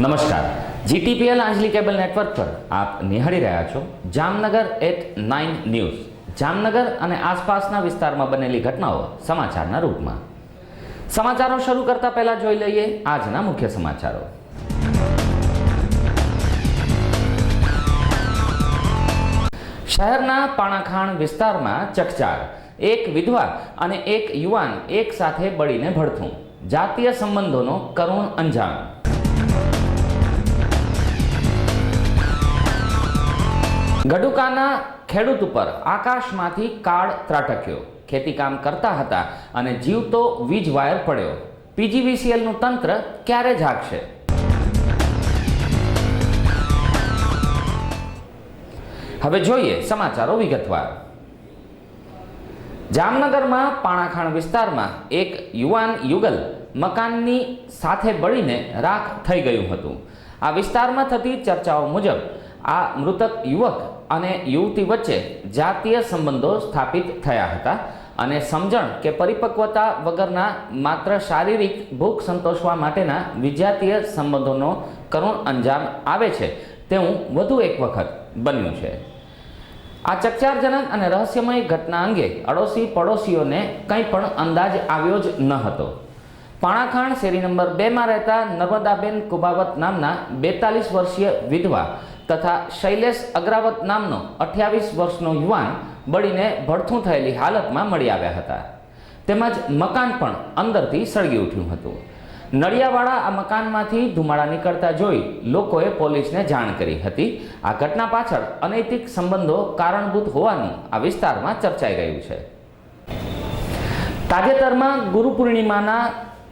નમસ્કાર, GTPL આંજલી cable network પર આપ નિહાળી રહ્યા છો જામનગર એટ 9 ન્યૂઝ. જામનગર અને આસપાસના વિસ્તારમાં બનેલી ઘટનાઓ સમાચારના રૂપમાં. સમાચારો શરૂ કરતા પહેલા જોઈ લઈએ આજના મુખ્ય સમાચારો. શહેરના પાણાખાણ વિસ્તારમાં ચકચાર. એક વિધવા અને એક યુવાન એક સાથે બળીને ભડથું. જાતીય સંબંધોનો કરુણ અંજામ. ગડુકાના ખેડૂત ઉપર આકાશમાંથી કાળ ત્રાટક્યો. ખેતીકામ કરતા હતા અને જીવતો વીજ વાયર પડ્યો. PGVCLનું તંત્ર ક્યારે જાગશે? હવે જોઈએ સમાચારો વિગતવાર. જામનગરમાં પાણાખાણ વિસ્તારમાં એક યુવાન યુગલ મકાનની સાથે બળીને રાખ થઈ ગયું હતું. આ વિસ્તારમાં થતી ચર્ચાઓ મુજબ આ મૃતક યુવક અને યુવતી વચ્ચે જાતીય સંબંધો સ્થાપિત થયા હતા અને સમજણ કે પરિપક્વતા વગરના માત્ર શારીરિક ભૂખ સંતોષવા માટેના વિજાતીય સંબંધોનો કરુણ અંજામ આવે છે તેવું વધુ એક વખત બન્યું છે. આ ચકચારજનક અને રહસ્યમય ઘટના અંગે અડોશી પડોશીઓને કંઈ પણ અંદાજ આવ્યો જ ન હતો. પાણાખાણ શેરી નંબર 2માં રહેતા નર્મદાબેન કુબાવત નામના 42 વર્ષીય વિધવા તથા શૈલેષ અગ્રાવત નામનો 28 વર્ષનો યુવાન બળીને ભડથું થયેલી હાલતમાં મળી આવ્યા હતા. તેમજ મકાન પણ અંદરથી સળગી ઉઠ્યું હતું. નળિયાવાળા આ મકાનમાંથી ધુમાડા નીકળતા જોઈ લોકોએ પોલીસને જાણ કરી હતી. આ ઘટના પાછળ અનૈતિક સંબંધો કારણભૂત હોવાનું આ વિસ્તારમાં ચર્ચાઈ રહ્યું છે. તાજેતરમાં ગુરુ પૂર્ણિમાના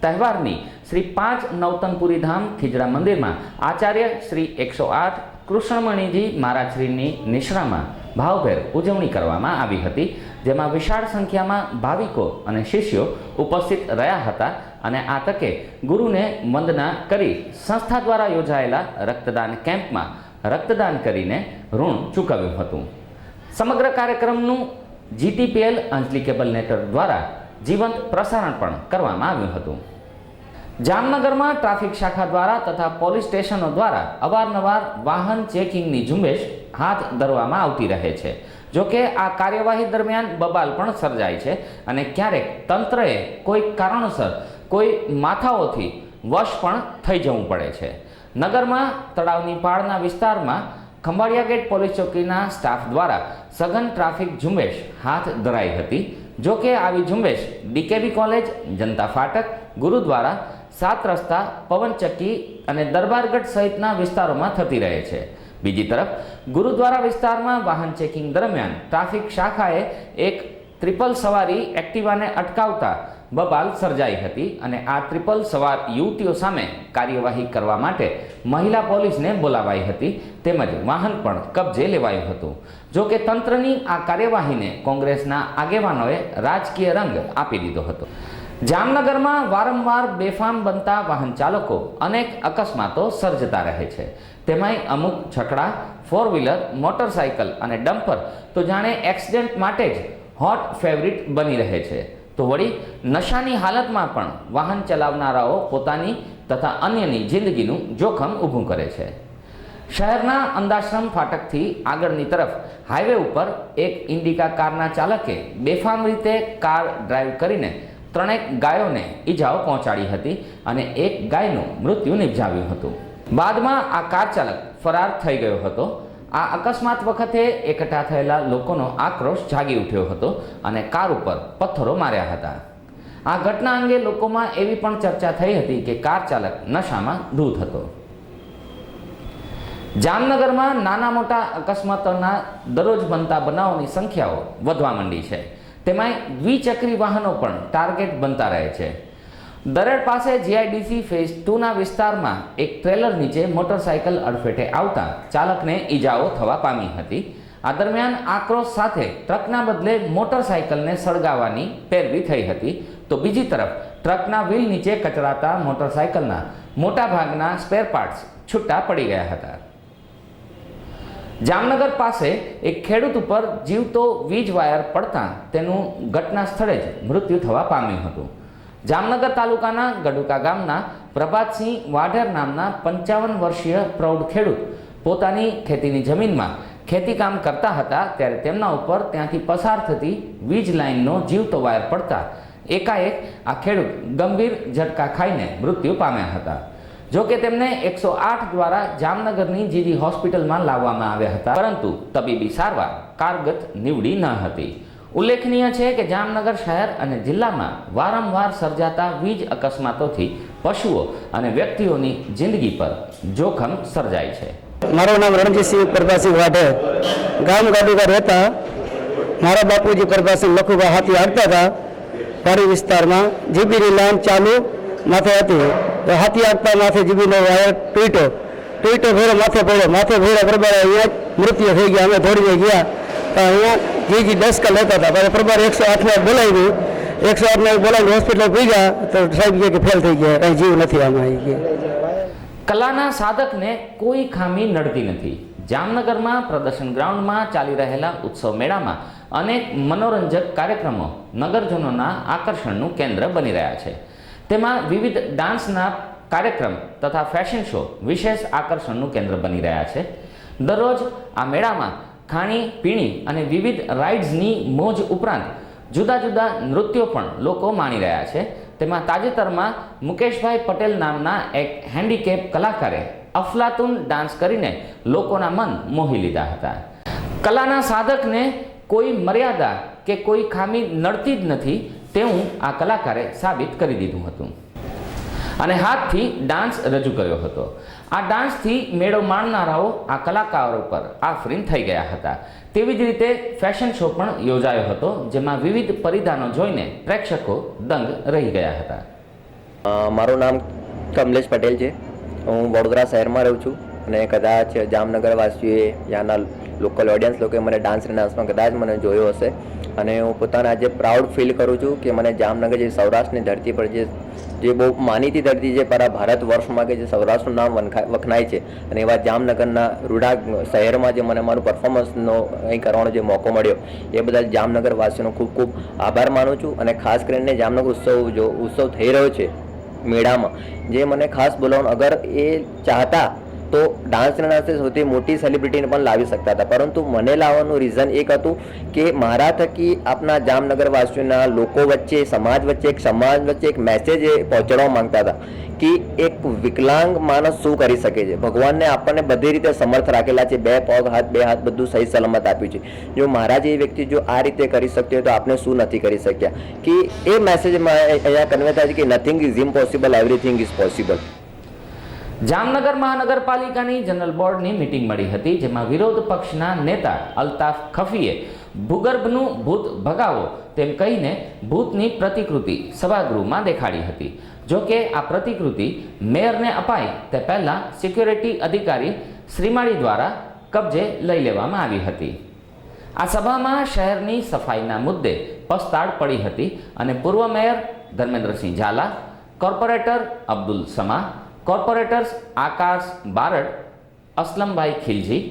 તહેવારની શ્રી 5 નવતનપુરી ધામ ખીજડા મંદિરમાં આચાર્ય શ્રી 108 કૃષ્ણમણીજી મહારાજશ્રીની નિશ્રામાં ભાવભેર ઉજવણી કરવામાં આવી હતી, જેમાં વિશાળ સંખ્યામાં ભાવિકો અને શિષ્યો ઉપસ્થિત રહ્યા હતા અને આ તકે ગુરુને વંદના કરી સંસ્થા દ્વારા યોજાયેલા રક્તદાન કેમ્પમાં રક્તદાન કરીને ઋણ ચૂકવ્યું હતું. સમગ્ર કાર્યક્રમનું GTPL આંજલી કેબલ નેટવર્ક દ્વારા જીવંત પ્રસારણ પણ કરવામાં આવ્યું હતું. જામનગરમાં ટ્રાફિક શાખા દ્વારા તથા પોલીસ સ્ટેશનો દ્વારા અવારનવાર વાહન ચેકિંગની ઝુંબેશ હાથ ધરવામાં આવતી રહે છે. જોકે આ કાર્યવાહી દરમિયાન બબાલ પણ સર્જાય છે અને ક્યારેક તંત્રએ કોઈ કારણોસર કોઈ માથાઓથી વશ પણ થઈ જવું પડે છે. નગરમાં તળાવની પાળના વિસ્તારમાં ખંભાળિયા ગેટ પોલીસ ચોકીના સ્ટાફ દ્વારા સઘન ટ્રાફિક ઝુંબેશ હાથ ધરાઈ હતી. જોકે આવી ઝુંબેશ DKB કોલેજ, જનતા ફાટક, ગુરુદ્વારા, 7 રસ્તા, પવનચક્કી અને દરબારગઢ સહિતના વિસ્તારોમાં થતી રહે છે. બીજી તરફ ગુરુદ્વારા વિસ્તારમાં વાહન ચેકિંગ દરમિયાન ટ્રાફિક શાખાએ એક ટ્રિપલ સવારી એક્ટિવાને અટકાવતા બબાલ સર્જાઈ હતી અને આ ટ્રિપલ સવાર યુવતીઓ સામે કાર્યવાહી કરવા માટે મહિલા પોલીસને બોલાવાઈ હતી તેમજ વાહન પણ કબજે લેવાયું હતું. જો કે તંત્રની આ કાર્યવાહીને કોંગ્રેસના આગેવાનોએ રાજકીય રંગ આપી દીધો હતો. જામનગરમાં વારંવાર બેફામ બનતા વાહન ચાલકો અનેક અકસ્માતો સર્જતા રહે છે. તેમાંય અમુક છકડા, 4 વ્હીલર, મોટરસાયકલ અને ડમ્પર તો જાણે એક્સિડન્ટ માટે જ હોટ ફેવરિટ બની રહે છે. તો વળી નશાની હાલતમાં પણ વાહન ચલાવનારાઓ પોતાની તથા અન્યની જિંદગીનું જોખમ ઊભું કરે છે. શહેરના અંદાશ્રમ ફાટકથી આગળની તરફ હાઈવે ઉપર એક ઇન્ડિકા કારના ચાલકે બેફામ રીતે કાર ડ્રાઈવ કરીને 3 ગાયોને ઈજાઓ પહોંચાડી હતી અને એક ગાયનું મૃત્યુ નિપજાવ્યું હતું. બાદમાં આ કાર ચાલક ફરાર થઈ ગયો હતો. આ અકસ્માત વખતે એકઠા થયેલા લોકોનો આક્રોશ જાગી ઉઠ્યો હતો અને કાર ઉપર પથ્થરો માર્યા હતા. આ ઘટના અંગે લોકોમાં એવી પણ ચર્ચા થઈ હતી કે કાર ચાલક નશામાં ધૂત હતો. જામનગરમાં નાના મોટા અકસ્માતોના દરરોજ બનતા બનાવોની સંખ્યાઓ વધવા માંડી છે. તેમાંય દ્વિચક્રી વાહનો પણ ટાર્ગેટ બનતા રહે છે. દરેડ પાસે GIDC ફેઝ 2ના વિસ્તારમાં એક ટ્રેલર નીચે મોટરસાયકલ અડફેટે આવતા ચાલકને ઈજાઓ થવા પામી હતી. આ દરમિયાન આક્રોશ સાથે ટ્રકના બદલે મોટરસાયકલને સળગાવવાની પેરવી થઈ હતી. તો બીજી તરફ ટ્રકના વ્હીલ નીચે કચડાતા મોટરસાયકલના મોટા ભાગના સ્પેર પાર્ટ્સ છૂટા પડી ગયા હતા. જામનગર પાસે એક ખેડૂત ઉપર જીવતો વીજ વાયર પડતા તેનું ઘટના સ્થળે જ મૃત્યુ થવા પામ્યું હતું. જામનગર તાલુકાના ગડુકા ગામના પ્રભાતસિંહ વાઢેર નામના 55 વર્ષીય પ્રૌઢ ખેડૂત પોતાની ખેતીની જમીનમાં ખેતીકામ કરતા હતા ત્યારે તેમના ઉપર ત્યાંથી પસાર થતી વીજ લાઇનનો જીવતો વાયર પડતા એકાએક આ ખેડૂત ગંભીર ઝટકા ખાઈને મૃત્યુ પામ્યા હતા. જોકે તેમને 108 દ્વારા જામનગરની જીજી હોસ્પિટલમાં લાવવામાં આવ્યા હતા, પરંતુ તબીબી સારવાર કારગત નીવડી ન હતી. ઉલ્લેખનીય છે કે જામનગર શહેર અને જિલ્લામાં વારંવાર સર્જાતા વીજ અકસ્માતોથી પશુઓ અને વ્યક્તિઓની જિંદગી પર જોખમ સર્જાય છે. મારું નામ રણજીતસિંહ પ્રભાસિંહ વાઢેર, ગામ ગાડુકા રહેતા. મારા બાપુજી પ્રભાસિંહ લખુભા હાથી હાંકતા હતા. પાડી વિસ્તારમાં જીબીની લાઈન ચાલુ માથે હતી, તો હાથી હાંકતા માથે જીબીનો વાયર તૂટ્યો ભેરો માથે પડ્યો. માથે ભેરા પ્રભારે અહીંયા જ મૃત્યુ થઈ ગયા. અમે દોડીને ગયા તો અહીંયા જીજી ડસ્કા લેતા હતા, પછી પ્રભારે 108ને બોલાવ્યું. 108ને બોલાવીને હોસ્પિટલ પહોંચ્યા તો સાહેબ કહે કે ફેલ થઈ ગયા, કંઈ જીવ નથી આમાં આવી ગયા. કલાના સાધકને કોઈ ખામી નડતી નથી. જામનગરમાં પ્રદર્શન ગ્રાઉન્ડમાં ચાલી રહેલા ઉત્સવ મેળામાં અનેક મનોરંજક કાર્યક્રમો નગરજનોના આકર્ષણનું કેન્દ્ર બની રહ્યા છે. તેમાં વિવિધ ડાન્સના કાર્યક્રમ તથા ફેશન શો વિશેષ આકર્ષણનું કેન્દ્ર બની રહ્યા છે. દરરોજ આ મેળામાં ખાણી પીણી અને વિવિધ રાઇડ્સની મોજ ઉપરાંત જુદા જુદા નૃત્યો પણ લોકો માણી રહ્યા છે. તેમાં તાજેતરમાં મુકેશભાઈ પટેલ નામના એક હેન્ડીકેપ કલાકારે અફલાતુન ડાન્સ કરીને લોકોના મન મોહી લીધા હતા. કલાના સાધકને કોઈ મર્યાદા કે કોઈ ખામી નડતી જ નથી તેવું આ કલાકારે સાબિત કરી દીધું હતું અને હાથથી ડાન્સ રજૂ કર્યો હતો. આ ડાન્સથી મેળો માણનારાઓ આ કલાકારો પર આફરીન થઈ ગયા હતા. તેવી જ રીતે ફેશન શો પણ યોજાયો હતો, જેમાં વિવિધ પરિધાનો જોઈને પ્રેક્ષકો દંગ રહી ગયા હતા. મારું નામ કમલેશ પટેલ છે. હું વડોદરા શહેરમાં રહું છું અને કદાચ જામનગર વાસીઓએ યાના લોકલ ઓડિયન્સ લોકોએ મને ડાન્સમાં કદાચ મને જોયો હશે અને હું પોતાના આજે પ્રાઉડ ફીલ કરું છું કે મને જામનગર જે સૌરાષ્ટ્રની ધરતી પર જે બહુ માનીતી ધરતી છે પર ભારત વર્ષમાં કે જે સૌરાષ્ટ્રનું નામ વખણાય છે અને એવા જામનગરના રૂડા શહેરમાં જે મને મારું પરફોર્મન્સનો અહીં કરવાનો જે મોકો મળ્યો એ બદલ જામનગર વાસીઓનો ખૂબ ખૂબ આભાર માનું છું. અને ખાસ કરીને જામનગર ઉત્સવ થઈ રહ્યો છે મેળામાં જે મને ખાસ બોલાવવાનું, અગર એ ચાહતા તો ડાન્સના ડાન્સે સૌથી મોટી સેલિબ્રિટીને પણ લાવી શકતા હતા, પરંતુ મને લાવવાનું રીઝન એક હતું કે મારા થકી આપણા જામનગર વાસીઓના લોકો વચ્ચે સમાજ વચ્ચે એક મેસેજ એ પહોંચાડવા માંગતા હતા કે એક વિકલાંગ માણસ શું કરી શકે છે. ભગવાનને આપણને બધી રીતે સમર્થ રાખેલા છે, 2 પગ બે હાથ બધું સહી સલામત આપ્યું છે. જો મારા જેવી વ્યક્તિ જો આ રીતે કરી શકતી હોય તો આપણે શું નથી કરી શક્યા, કે એ મેસેજ અહીંયા કન્વે થાય છે કે nothing is impossible, everything is possible. Jamnagar મહાનગરપાલિકાની જનરલ બોર્ડની મીટિંગ મળી હતી, જેમાં વિરોધ પક્ષના નેતા અલ્તાફ ખફીએ ભૂગર્ભનું ભૂત ભગાવો તેમ કહીને ભૂતની પ્રતિકૃતિ સભાગૃહમાં દેખાડી હતી. જોકે આ પ્રતિકૃતિ મેયરને અપાઈ તે પહેલા સિક્યોરિટી અધિકારી શ્રીમાળી દ્વારા કબજે લઈ લેવામાં આવી હતી. આ સભામાં શહેરની સફાઈના મુદ્દે પસ્તાળ પડી હતી અને પૂર્વ મેયર ધર્મેન્દ્રસિંહ ઝાલા, કોર્પોરેટર અબ્દુલ સમા, કોર્પોરેટર્સ આકાશ બારડ, અસલમભાઈ ખિલજી,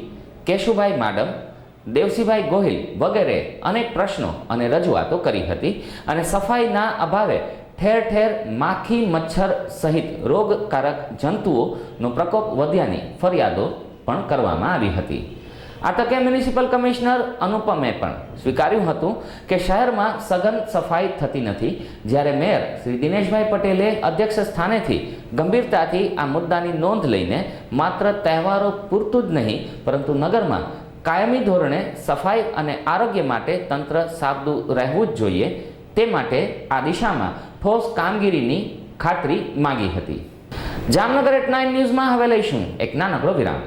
કેશુભાઈ માડમ, દેવસીભાઈ ગોહિલ વગેરે અનેક પ્રશ્નો અને રજૂઆતો કરી હતી અને સફાઈના અભાવે ઠેર ઠેર માખી મચ્છર સહિત રોગકારક જંતુઓનો પ્રકોપ વધ્યાની ફરિયાદો પણ કરવામાં આવી હતી. આ તકે મ્યુનિસિપલ કમિશનર અનુપમે પણ સ્વીકાર્યું હતું કે શહેરમાં સઘન સફાઈ થતી નથી, જ્યારે મેયર શ્રી દિનેશભાઈ પટેલે અધ્યક્ષ સ્થાનેથી ગંભીરતાથી આ મુદ્દાની નોંધ લઈને માત્ર તહેવારો પૂરતું જ નહીં પરંતુ નગરમાં કાયમી ધોરણે સફાઈ અને આરોગ્ય માટે તંત્ર સાબદું રહેવું જ જોઈએ તે માટે આ દિશામાં ઠોસ કામગીરીની ખાતરી માંગી હતી. જામનગર@9 ન્યૂઝમાં હવે લઈશું એક નાનકડો વિરામ.